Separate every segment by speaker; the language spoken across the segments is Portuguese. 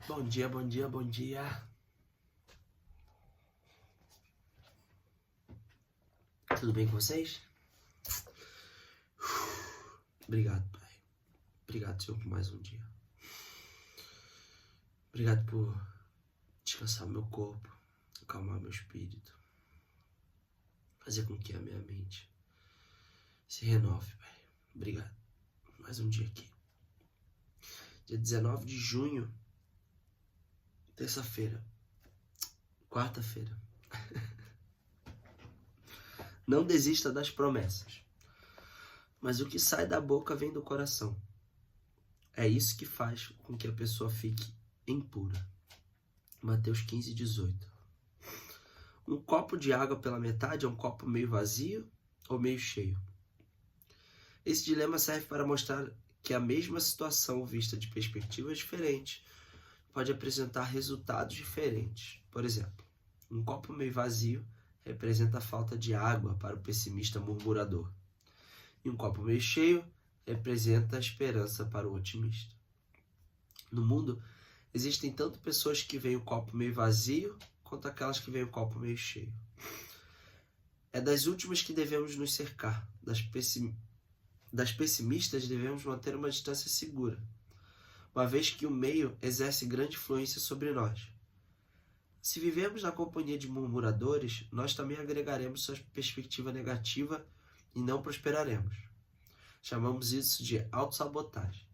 Speaker 1: Bom dia, bom dia, bom dia. Tudo bem com vocês? Obrigado, Pai. Obrigado, Senhor, por mais um dia. Obrigado por descansar meu corpo, acalmar meu espírito, fazer com que a minha mente se renove, Pai. Obrigado. Mais um dia aqui. Dia 19 de junho, terça-feira, quarta-feira. Não desista das promessas, mas o que sai da boca vem do coração. É isso que faz com que a pessoa fique impura. Mateus 15, 18. Um copo de água pela metade é um copo meio vazio ou meio cheio? Esse dilema serve para mostrar que a mesma situação vista de perspectivas diferentes pode apresentar resultados diferentes. Por exemplo, um copo meio vazio representa a falta de água para o pessimista murmurador. E um copo meio cheio representa a esperança para o otimista. No mundo, existem tanto pessoas que veem o copo meio vazio, quanto aquelas que veem o copo meio cheio. É das últimas que devemos nos cercar. Das pessimistas devemos manter uma distância segura, uma vez que o meio exerce grande influência sobre nós. Se vivemos na companhia de murmuradores, nós também agregaremos sua perspectiva negativa e não prosperaremos. Chamamos isso de autossabotagem.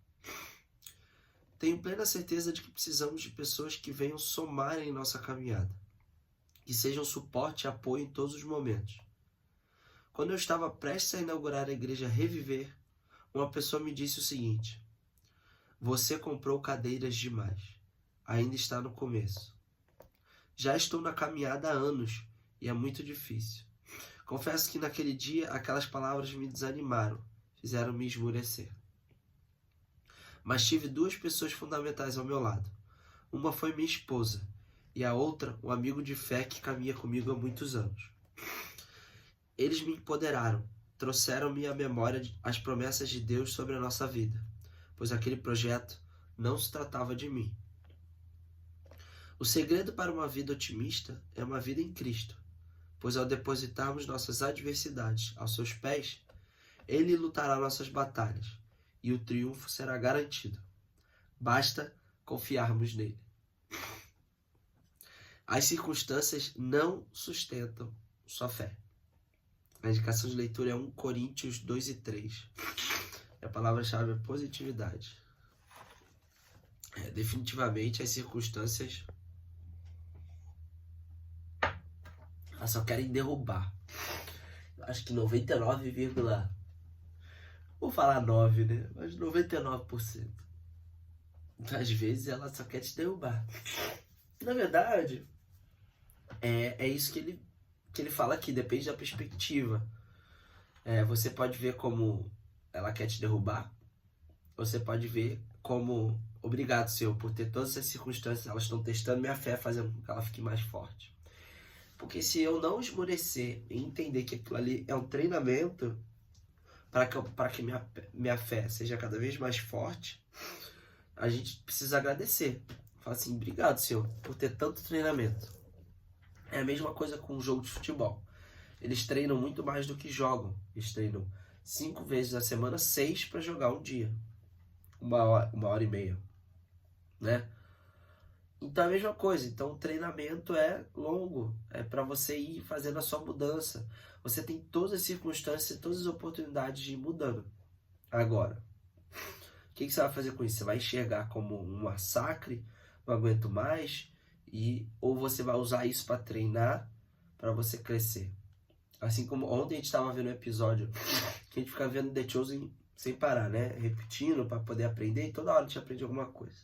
Speaker 1: Tenho plena certeza de que precisamos de pessoas que venham somar em nossa caminhada, que sejam suporte e apoio em todos os momentos. Quando eu estava prestes a inaugurar a igreja Reviver, uma pessoa me disse o seguinte: você comprou cadeiras demais. Ainda está no começo. Já estou na caminhada há anos e é muito difícil. Confesso que naquele dia aquelas palavras me desanimaram, fizeram-me esmurecer. Mas tive duas pessoas fundamentais ao meu lado. Uma foi minha esposa e a outra um amigo de fé que caminha comigo há muitos anos. Eles me empoderaram, trouxeram-me à memória as promessas de Deus sobre a nossa vida, pois aquele projeto não se tratava de mim. O segredo para uma vida otimista é uma vida em Cristo, pois ao depositarmos nossas adversidades aos seus pés, Ele lutará nossas batalhas e o triunfo será garantido. Basta confiarmos nele. As circunstâncias não sustentam sua fé. A indicação de leitura é 1 Coríntios 2 e 3. A palavra-chave é positividade. Definitivamente as circunstâncias elas só querem derrubar. Acho que 99, vou falar 9, né? Mas 99% das vezes ela só quer te derrubar. Na verdade, é isso que ele fala aqui, depende da perspectiva. Você pode ver como ela quer te derrubar, você pode ver como obrigado, Senhor, por ter todas essas circunstâncias, elas estão testando minha fé, fazendo com que ela fique mais forte. Porque se eu não esmorecer e entender que aquilo ali é um treinamento para que minha fé seja cada vez mais forte, a gente precisa agradecer. Fala assim, obrigado, Senhor, por ter tanto treinamento. É a mesma coisa com um jogo de futebol. Eles treinam muito mais do que jogam. Eles treinam 5 vezes na semana, 6 para jogar um dia. 1 hora e meia. Né? Então é a mesma coisa. Então o treinamento é longo. É para você ir fazendo a sua mudança. Você tem todas as circunstâncias, todas as oportunidades de ir mudando. Agora, o que você vai fazer com isso? Você vai enxergar como um massacre, não aguento mais, ou você vai usar isso para treinar, para você crescer. Assim como ontem a gente estava vendo um episódio que a gente fica vendo The Chosen sem parar, né? Repetindo para poder aprender, e toda hora a gente aprende alguma coisa.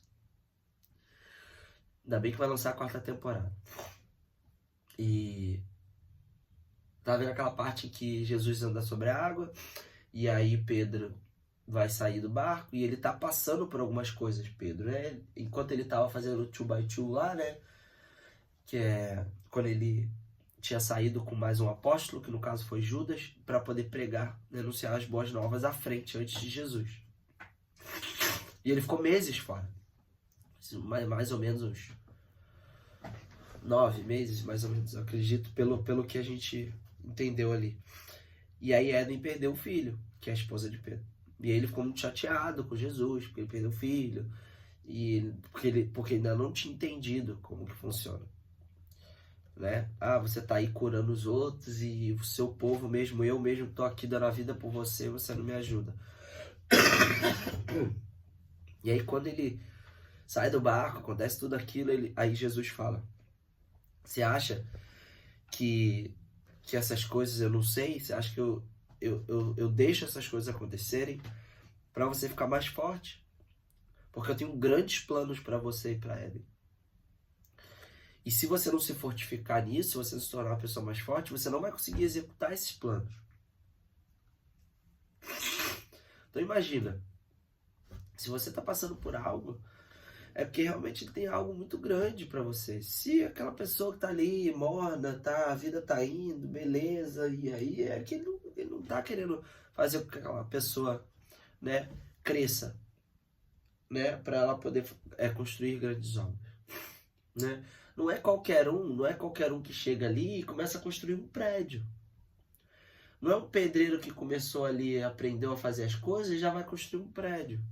Speaker 1: Ainda bem que vai lançar a 4ª temporada. E tá vendo aquela parte que Jesus anda sobre a água, e aí Pedro vai sair do barco, e ele tá passando por algumas coisas, Pedro, né? Enquanto ele tava fazendo o 2x2 lá, né? Que é quando ele tinha saído com mais um apóstolo, que no caso foi Judas, para poder pregar, anunciar as boas novas à frente, antes de Jesus. E ele ficou meses fora. mais ou menos uns 9 meses, mais ou menos, eu acredito, pelo que a gente entendeu ali. E aí Éden perdeu o filho, que é a esposa de Pedro. E aí ele ficou muito chateado com Jesus, porque ele perdeu o filho, e porque ainda não tinha entendido como que funciona. Né? Ah, você tá aí curando os outros e o seu povo mesmo, eu mesmo tô aqui dando a vida por você, você não me ajuda. E aí quando ele sai do barco, acontece tudo aquilo, aí Jesus fala: você acha que essas coisas eu não sei? Você acha que eu deixo essas coisas acontecerem para você ficar mais forte? Porque eu tenho grandes planos para você e para Éden. E se você não se fortificar nisso, se você não se tornar uma pessoa mais forte, você não vai conseguir executar esses planos. Então imagina, se você está passando por algo, é porque realmente tem algo muito grande para você. Se aquela pessoa que está ali, morna, a vida tá indo, beleza, e aí é que ele não tá querendo fazer com que aquela pessoa, né, cresça, né, para ela poder construir grandes obras, né? Não é qualquer um que chega ali e começa a construir um prédio. Não é um pedreiro que começou ali, aprendeu a fazer as coisas e já vai construir um prédio.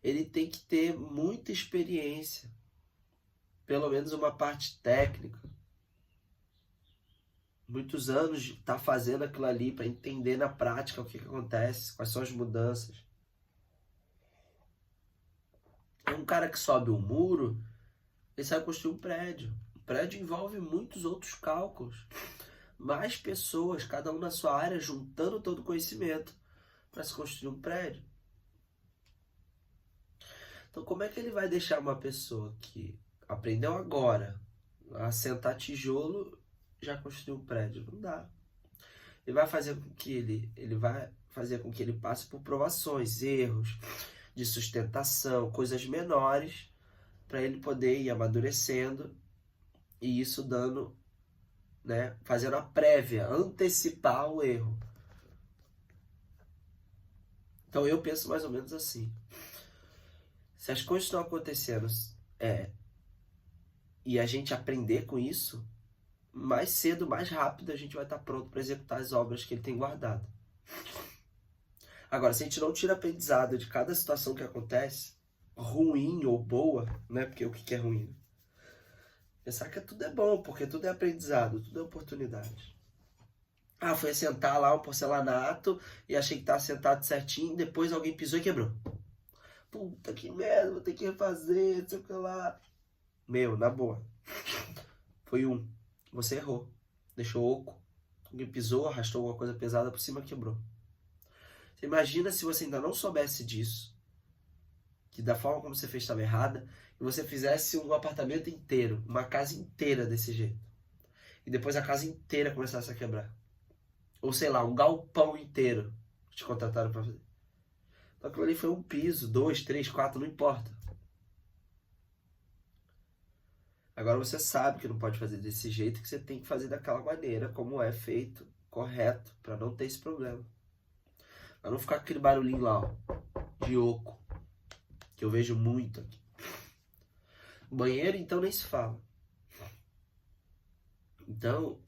Speaker 1: Ele tem que ter muita experiência, pelo menos uma parte técnica. Muitos anos de estar fazendo aquilo ali para entender na prática o que acontece, quais são as mudanças. É um cara que sobe um muro, ele sabe construir um prédio. O prédio envolve muitos outros cálculos. Mais pessoas, cada um na sua área, juntando todo o conhecimento para se construir um prédio. Então, como é que ele vai deixar uma pessoa que aprendeu agora a sentar tijolo já construir um prédio? Não dá. Ele vai fazer com que ele passe por provações, erros de sustentação, coisas menores, para ele poder ir amadurecendo e isso dando, né, fazendo a prévia, antecipar o erro. Então eu penso mais ou menos assim. Se as coisas estão acontecendo e a gente aprender com isso, mais cedo, mais rápido a gente vai estar pronto para executar as obras que ele tem guardado. Agora, se a gente não tira aprendizado de cada situação que acontece, ruim ou boa, né? Porque o que é ruim? Pensar que tudo é bom, porque tudo é aprendizado, tudo é oportunidade. Ah, fui assentar lá um porcelanato e achei que estava sentado certinho, depois alguém pisou e quebrou. Puta que merda, vou ter que refazer, não sei o que lá. Meu, na boa. Foi você errou. Deixou oco. Alguém pisou, arrastou alguma coisa pesada por cima, quebrou. Você imagina se você ainda não soubesse disso, que da forma como você fez estava errada, e você fizesse um apartamento inteiro, uma casa inteira desse jeito. E depois a casa inteira começasse a quebrar. Ou sei lá, um galpão inteiro que te contrataram para fazer. Então aquilo ali foi um piso, 2, 3, 4, não importa. Agora você sabe que não pode fazer desse jeito, que você tem que fazer daquela maneira, como é feito, correto, para não ter esse problema. Para não ficar aquele barulhinho lá, ó, de oco, que eu vejo muito aqui. Banheiro, então, nem se fala. Então,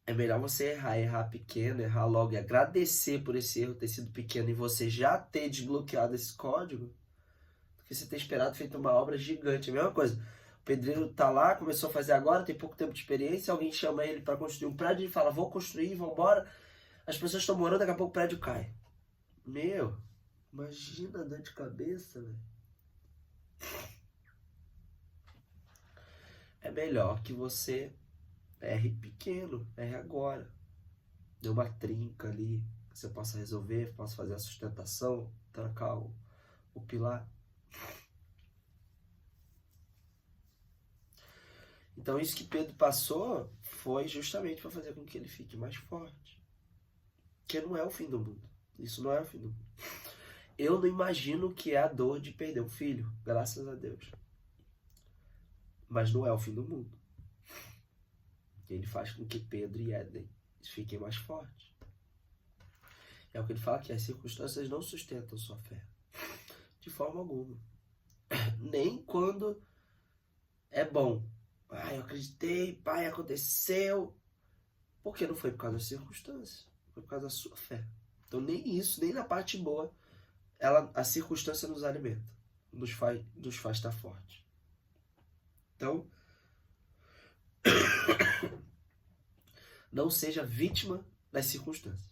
Speaker 1: é melhor você errar pequeno, errar logo e agradecer por esse erro ter sido pequeno e você já ter desbloqueado esse código, do que você ter esperado feito uma obra gigante. É a mesma coisa. O pedreiro tá lá, começou a fazer agora, tem pouco tempo de experiência, alguém chama ele para construir um prédio e fala, vou construir, vamos embora. As pessoas estão morando, daqui a pouco o prédio cai. Meu, imagina a dor de cabeça, velho. É melhor que você erre pequeno, erre agora. Dê uma trinca ali, que você possa resolver, possa fazer a sustentação, trancar o pilar. Então isso que Pedro passou foi justamente para fazer com que ele fique mais forte. Que não é o fim do mundo. Isso não é o fim do mundo. Eu não imagino o que é a dor de perder um filho, graças a Deus. Mas não é o fim do mundo. Ele faz com que Pedro e Éden fiquem mais fortes. É o que ele fala, que as circunstâncias não sustentam sua fé. De forma alguma. nem quando é bom. Eu acreditei, pai, aconteceu. Porque não foi por causa das circunstâncias, foi por causa da sua fé. Então nem isso, nem na parte boa, a circunstância nos alimenta, nos faz estar forte. Então, não seja vítima das circunstâncias.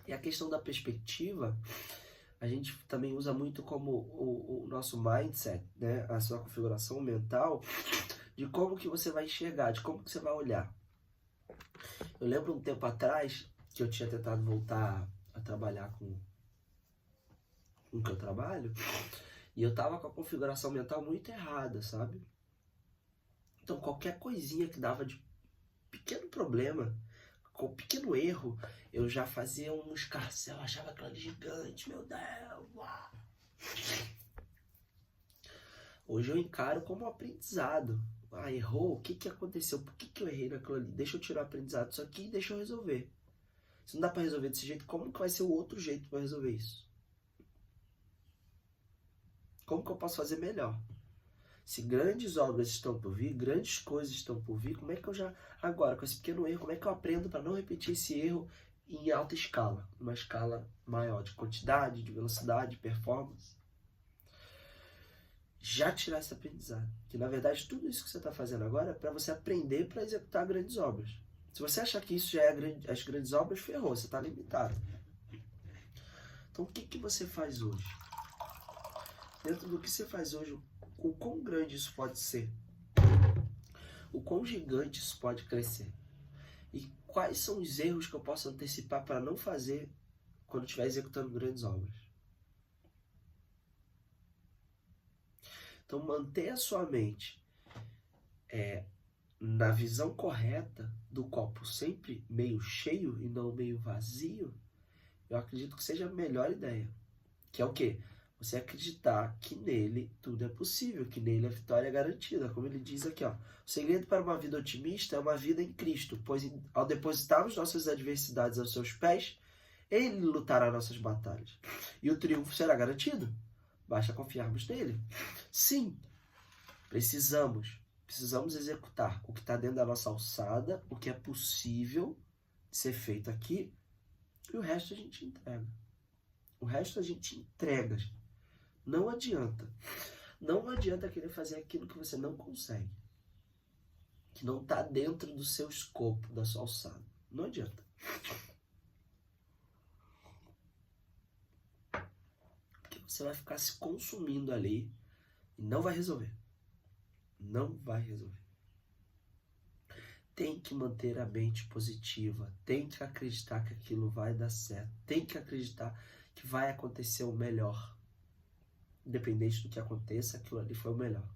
Speaker 1: E a questão da perspectiva, a gente também usa muito como o nosso mindset, né? A sua configuração mental, de como que você vai enxergar, de como que você vai olhar. Eu lembro um tempo atrás que eu tinha tentado voltar a trabalhar com o que eu trabalho, e eu tava com a configuração mental muito errada, sabe? Então qualquer coisinha que dava de pequeno problema, com pequeno erro, eu já fazia um escarcéu, achava aquilo gigante, meu Deus, uau. Hoje eu encaro como um aprendizado. Errou? O que aconteceu? Por que eu errei naquilo ali? Deixa eu tirar o aprendizado disso aqui e deixa eu resolver. Se não dá pra resolver desse jeito, como que vai ser o outro jeito pra resolver isso? Como que eu posso fazer melhor? Se grandes obras estão por vir, grandes coisas estão por vir, como é que eu já, agora, com esse pequeno erro, como é que eu aprendo para não repetir esse erro em alta escala? Uma escala maior de quantidade, de velocidade, de performance. Já tirar esse aprendizado. Que na verdade tudo isso que você está fazendo agora é para você aprender para executar grandes obras. Se você achar que isso já é as grandes obras, ferrou, você está limitado. Então o que você faz hoje? Dentro do que você faz hoje, o quão grande isso pode ser? O quão gigante isso pode crescer? E quais são os erros que eu posso antecipar para não fazer quando estiver executando grandes obras? Então, manter a sua mente na visão correta do copo sempre meio cheio e não meio vazio, eu acredito que seja a melhor ideia. Que é o quê? Você acreditar que nele tudo é possível, que nele a vitória é garantida. Como ele diz aqui, ó, o segredo para uma vida otimista é uma vida em Cristo, pois ao depositarmos nossas adversidades aos seus pés, ele lutará nossas batalhas. E o triunfo será garantido. Basta confiarmos nele. Sim, precisamos executar o que está dentro da nossa alçada, o que é possível de ser feito aqui, e o resto a gente entrega. O resto a gente entrega. Não adianta. Não adianta querer fazer aquilo que você não consegue. Que não está dentro do seu escopo, da sua alçada. Não adianta. Porque você vai ficar se consumindo ali e não vai resolver. Não vai resolver. Tem que manter a mente positiva. Tem que acreditar que aquilo vai dar certo. Tem que acreditar que vai acontecer o melhor. Independente do que aconteça, aquilo ali foi o melhor.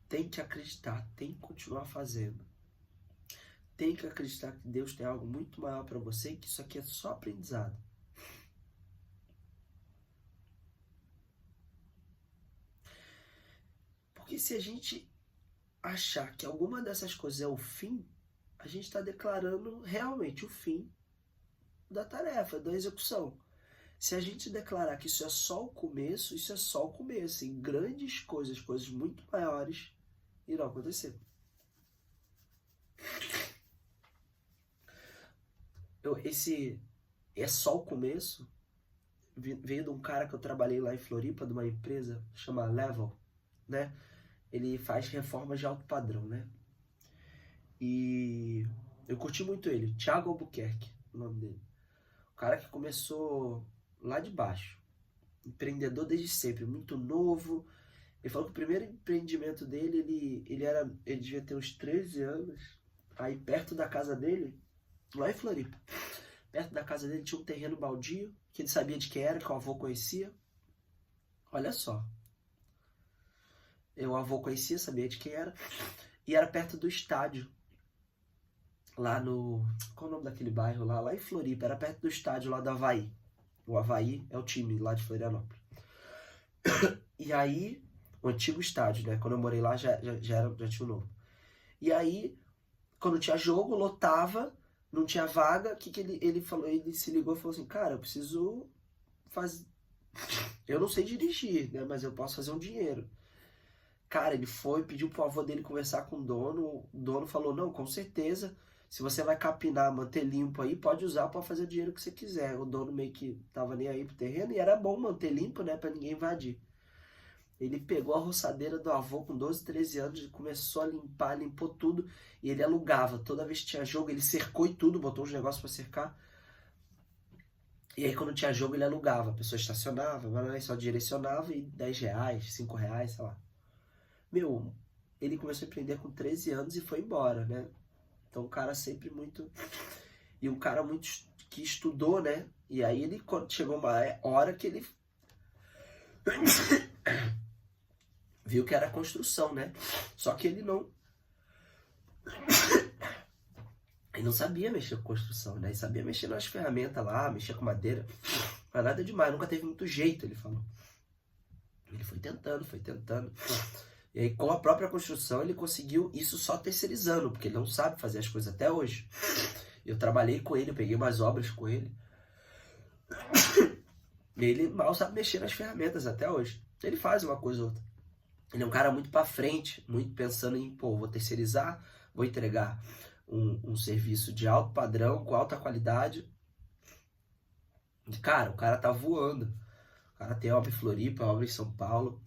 Speaker 1: Tem que acreditar, tem que continuar fazendo. Tem que acreditar que Deus tem algo muito maior para você e que isso aqui é só aprendizado. Porque se a gente achar que alguma dessas coisas é o fim, a gente está declarando realmente o fim da tarefa, da execução. Se a gente declarar que isso é só o começo, isso é só o começo. E grandes coisas, coisas muito maiores, irão acontecer. Esse é só o começo. Veio de um cara que eu trabalhei lá em Floripa, de uma empresa chamada Level, né? Ele faz reformas de alto padrão, né? E eu curti muito ele, Thiago Albuquerque, o nome dele. O cara que começou lá de baixo, empreendedor desde sempre, muito novo. Ele falou que o primeiro empreendimento dele, ele devia ter uns 13 anos. Aí perto da casa dele, lá em Floripa, perto da casa dele tinha um terreno baldio, que ele sabia de quem era, que o avô conhecia. Olha só. O avô conhecia, sabia de quem era. E era perto do estádio. Lá no... Qual é o nome daquele bairro lá? Lá em Floripa. Era perto do estádio lá do Avaí. O Avaí é o time lá de Florianópolis. E aí... O antigo estádio, né? Quando eu morei lá já tinha um novo. E aí, quando tinha jogo, lotava, não tinha vaga. O que ele falou? Ele se ligou e falou assim, cara, eu preciso Eu não sei dirigir, né? Mas eu posso fazer um dinheiro. Cara, ele foi, pediu pro avô dele conversar com o dono falou, não, com certeza, se você vai capinar, manter limpo aí, pode usar para fazer o dinheiro que você quiser. O dono meio que tava nem aí pro terreno e era bom manter limpo, né, para ninguém invadir. Ele pegou a roçadeira do avô com 12, 13 anos, começou a limpar, limpou tudo e ele alugava. Toda vez que tinha jogo, ele cercou e tudo, botou uns negócios para cercar. E aí quando tinha jogo, ele alugava. A pessoa estacionava, só direcionava e R$10, R$5, sei lá. Meu, ele começou a empreender com 13 anos e foi embora, né? Então, um cara sempre muito... E um cara muito que estudou, né? E aí, ele chegou uma hora que ele viu que era construção, né? Só que ele não sabia mexer com construção, né? Ele sabia mexer nas ferramentas lá, mexer com madeira. Mas nada demais, nunca teve muito jeito, ele falou. Ele foi tentando. E aí, com a própria construção, ele conseguiu isso só terceirizando, porque ele não sabe fazer as coisas até hoje. Eu trabalhei com ele, eu peguei umas obras com ele. E ele mal sabe mexer nas ferramentas até hoje. Ele faz uma coisa ou outra. Ele é um cara muito pra frente, muito pensando em, pô, vou terceirizar, vou entregar um serviço de alto padrão, com alta qualidade. E, cara, o cara tá voando. O cara tem obra em Floripa, obra em São Paulo.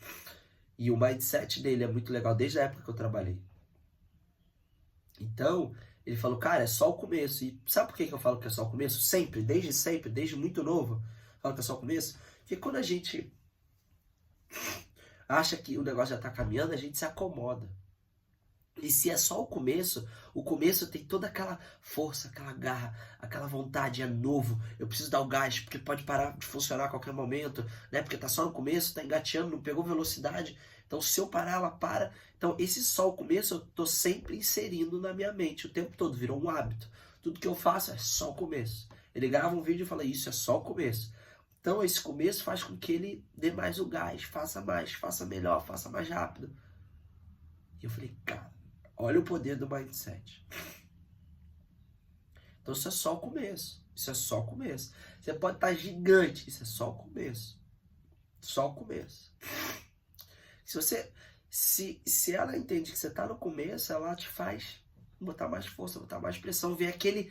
Speaker 1: E o mindset dele é muito legal desde a época que eu trabalhei. Então, ele falou, cara, é só o começo. E sabe por que eu falo que é só o começo? Sempre, desde muito novo, eu falo que é só o começo. Porque quando a gente acha que o negócio já tá caminhando, a gente se acomoda. E se é só o começo tem toda aquela força, aquela garra, aquela vontade, é novo, eu preciso dar o gás, porque pode parar de funcionar a qualquer momento, né? Porque tá só no começo, tá engateando, não pegou velocidade, então se eu parar, ela para. Então esse só o começo eu tô sempre inserindo na minha mente o tempo todo, virou um hábito. Tudo que eu faço é só o começo. Ele grava um vídeo e fala, isso é só o começo. Então esse começo faz com que ele dê mais o gás, faça mais, faça melhor, faça mais rápido. E eu falei, cara, olha o poder do mindset. Então isso é só o começo. Isso é só o começo. Você pode estar gigante. Isso é só o começo. Só o começo. Se ela entende que você está no começo, ela te faz botar mais força, botar mais pressão. Ver aquele...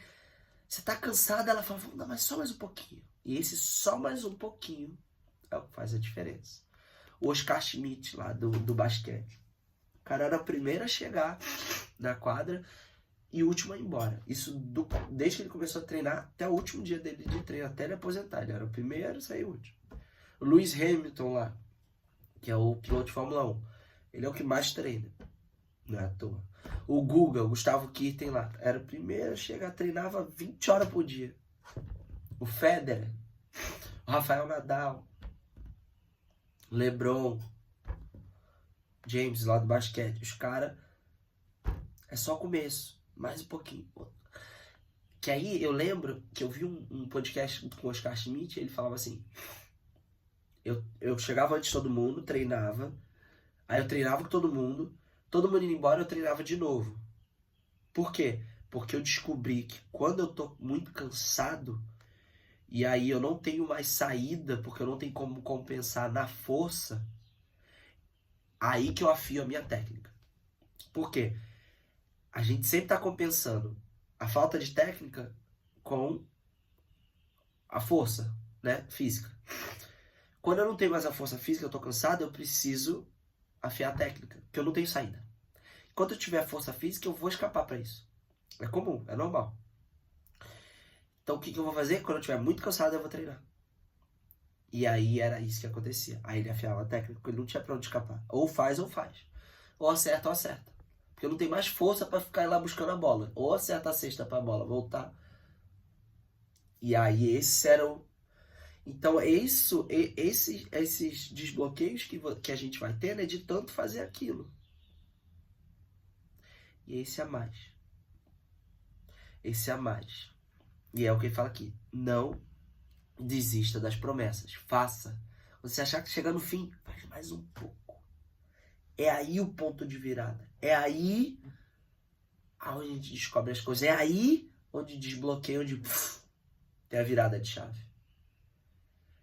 Speaker 1: Você está cansado, ela fala, vamos dar mais só mais um pouquinho. E esse só mais um pouquinho é o que faz a diferença. O Oscar Schmidt lá do basquete. O cara era o primeiro a chegar na quadra e o último a ir embora. Isso desde que ele começou a treinar até o último dia dele de treino, até ele aposentar. Ele era o primeiro a sair o último. O Lewis Hamilton lá, que é o piloto de Fórmula 1, ele é o que mais treina. Não é à toa. O Guga, o Gustavo Kirten lá, era o primeiro a chegar, treinava 20 horas por dia. O Federer, o Rafael Nadal, o LeBron James lá do basquete, os caras, é só começo, mais um pouquinho. Que aí eu lembro que eu vi um podcast com o Oscar Schmidt, ele falava assim, eu chegava antes de todo mundo, treinava, aí eu treinava com todo mundo indo embora, eu treinava de novo. Por quê? Porque eu descobri que quando eu tô muito cansado, e aí eu não tenho mais saída, porque eu não tenho como compensar na força, aí que eu afio a minha técnica. Por quê? A gente sempre está compensando a falta de técnica com a força, né, física. Quando eu não tenho mais a força física, eu estou cansado, eu preciso afiar a técnica, porque eu não tenho saída. Quando eu tiver força física, eu vou escapar para isso. É comum, é normal. Então o que eu vou fazer? Quando eu estiver muito cansado, eu vou treinar. E aí era isso que acontecia. Aí ele afiava a técnica, porque ele não tinha pra onde escapar. Ou faz, ou faz. Ou acerta, ou acerta. Porque eu não tenho mais força para ficar lá buscando a bola. Ou acerta a cesta para a bola voltar. E aí esse era o... Então esses desbloqueios que a gente vai ter, né, de tanto fazer aquilo. E esse a mais. Esse a mais. E é o que ele fala aqui. Não desista das promessas. Faça. Quando você achar que chega no fim, faz mais um pouco. É aí o ponto de virada. É aí onde a gente descobre as coisas. É aí onde desbloqueia, onde tem a virada de chave.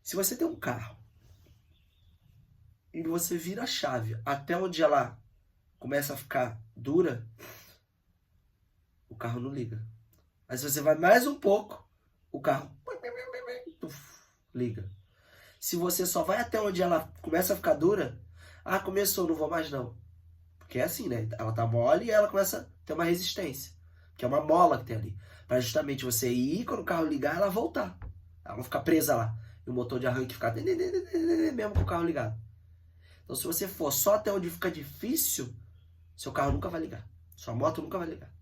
Speaker 1: Se você tem um carro e você vira a chave até onde ela começa a ficar dura, o carro não liga. Mas se você vai mais um pouco, o carro liga. Se você só vai até onde ela começa a ficar dura, começou, não vou mais não. Porque é assim, né? Ela tá mole e ela começa a ter uma resistência. Que é uma mola que tem ali. Para justamente você ir, quando o carro ligar, ela voltar. Ela não ficar presa lá. E o motor de arranque ficar mesmo com o carro ligado. Então se você for só até onde fica difícil, seu carro nunca vai ligar. Sua moto nunca vai ligar.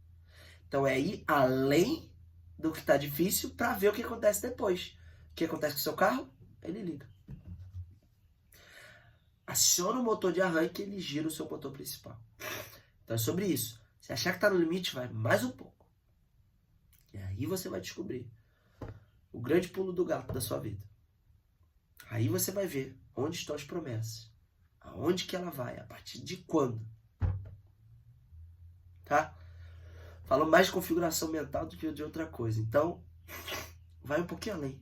Speaker 1: Então é ir além do que tá difícil para ver o que acontece depois. O que acontece com o seu carro? Ele liga. Aciona o motor de arranque e ele gira o seu motor principal. Então é sobre isso. Se achar que está no limite, vai mais um pouco. E aí você vai descobrir o grande pulo do gato da sua vida. Aí você vai ver onde estão as promessas. Aonde que ela vai, a partir de quando. Tá? Falo mais de configuração mental do que de outra coisa. Então, vai um pouquinho além.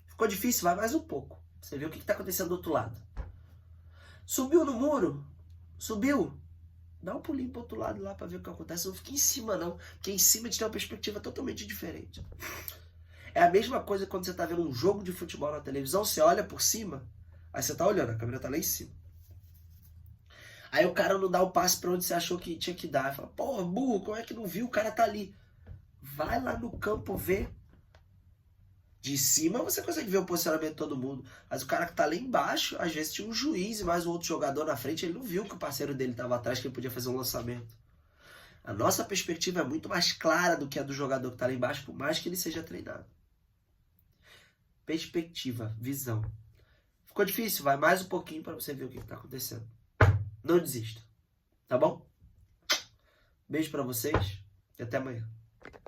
Speaker 1: Ficou difícil? Vai mais um pouco. Você vê o que está acontecendo do outro lado. Subiu no muro? Subiu? Dá um pulinho pro outro lado lá para ver o que acontece. Não fica em cima não, porque em cima a gente tem uma perspectiva totalmente diferente. É a mesma coisa quando você tá vendo um jogo de futebol na televisão, você olha por cima, aí você tá olhando, a câmera tá lá em cima. Aí o cara não dá o passe para onde você achou que tinha que dar. Aí fala, porra, burro, como é que não viu? O cara tá ali. Vai lá no campo ver. De cima você consegue ver o posicionamento de todo mundo. Mas o cara que tá lá embaixo, às vezes tinha um juiz e mais um outro jogador na frente, ele não viu que o parceiro dele tava atrás, que ele podia fazer um lançamento. A nossa perspectiva é muito mais clara do que a do jogador que tá lá embaixo, por mais que ele seja treinado. Perspectiva, visão. Ficou difícil? Vai mais um pouquinho para você ver o que tá acontecendo. Não desista. Tá bom? Beijo para vocês e até amanhã.